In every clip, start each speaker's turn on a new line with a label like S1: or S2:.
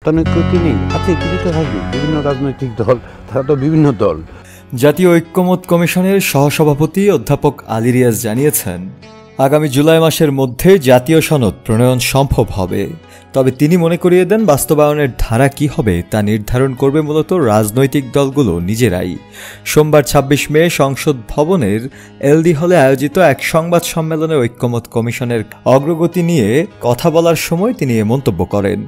S1: মতানৈক্য কি নেই? আছে, কিছু তো থাকবে। বিভিন্ন রাজনৈতিক দল, তারা তো বিভিন্ন দল।
S2: জাতীয় ঐক্যমত কমিশনের সহসভাপতি অধ্যাপক আলী রিয়াজ জানিয়েছেন, আগামী জুলাই মাসের মধ্যে জাতীয় সনদ প্রণয়ন সম্ভব হবে। তবে তিনি মনে করিয়ে দেন, বাস্তবায়নের ধারা কি হবে তা নির্ধারণ করবে মূলত রাজনৈতিক দলগুলো নিজেরাই। সোমবার ২৬ মে সংসদ ভবনের এলডি হলে আয়োজিত এক সংবাদ সম্মেলনে ঐক্যমত কমিশনের অগ্রগতি নিয়ে কথা বলার সময় তিনি এ মন্তব্য করেন।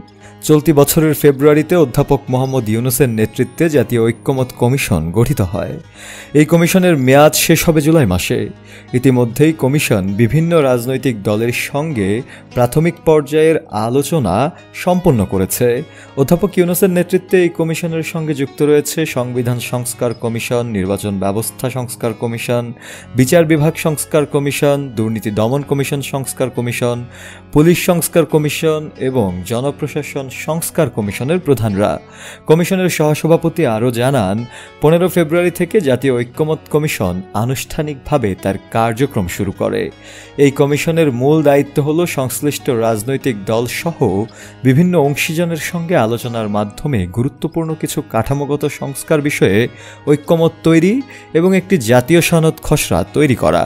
S2: চলতি বছরের ফেব্রুয়ারিতে অধ্যাপক মোহাম্মদ ইউনূসের নেতৃত্বে জাতীয় ঐক্যমত কমিশন গঠিত হয়। এই কমিশনের মেয়াদ শেষ হবে জুলাই মাসে। ইতিমধ্যেই কমিশন বিভিন্ন রাজনৈতিক দলের সঙ্গে প্রাথমিক পর্যায়ের আলোচনা সম্পন্ন করেছে। অধ্যাপক ইউনূসের নেতৃত্বে এই কমিশনের সঙ্গে যুক্ত রয়েছে সংবিধান সংস্কার কমিশন, নির্বাচন ব্যবস্থা সংস্কার কমিশন, বিচার বিভাগ সংস্কার কমিশন, দুর্নীতি দমন কমিশন সংস্কার কমিশন, পুলিশ সংস্কার কমিশন এবং জনপ্রশাসন সংস্কার কমিশনের প্রধানরা। কমিশনের সহসভাপতি আরও জানান, ১৫ ফেব্রুয়ারি থেকে জাতীয় ঐক্যমত কমিশন আনুষ্ঠানিকভাবে তার কার্যক্রম শুরু করে। এই কমিশনের মূল দায়িত্ব হল সংশ্লিষ্ট রাজনৈতিক দলসহ বিভিন্ন অংশীজনের সঙ্গে আলোচনার মাধ্যমে গুরুত্বপূর্ণ কিছু কাঠামোগত সংস্কার বিষয়ে ঐক্যমত তৈরি এবং একটি জাতীয় সনদ খসড়া তৈরি করা।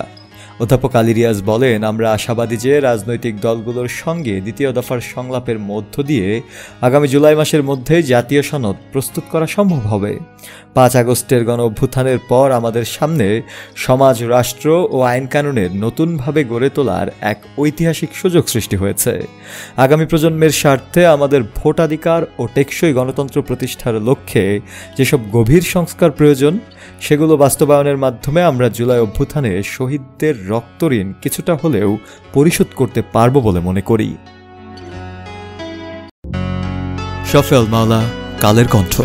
S2: অধ্যাপক আলী রিয়াজ বলেন, আমরা আশাবাদী যে রাজনৈতিক দলগুলোর সঙ্গে দ্বিতীয় দফার সংলাপের মধ্য দিয়ে আগামী জুলাই মাসের মধ্যে জাতীয় সনদ প্রস্তুত করা সম্ভব হবে। ৫ আগস্টের গণ অভ্যুত্থানের পর আমাদের সামনে সমাজ, রাষ্ট্র ও আইন কানুনের নতুনভাবে গড়ে তোলার এক ঐতিহাসিক সুযোগ সৃষ্টি হয়েছে। আগামী প্রজন্মের স্বার্থে আমাদের ভোটাধিকার ও টেকসই গণতন্ত্র প্রতিষ্ঠার লক্ষ্যে যেসব গভীর সংস্কার প্রয়োজন, সেগুলো বাস্তবায়নের মাধ্যমে আমরা জুলাই অভ্যুত্থানে শহীদদের রক্তঋণ কিছুটা হলেও পরিশোধ করতে পারব বলে মনে করি।
S3: শফি আল মাওলা, কালের কণ্ঠ।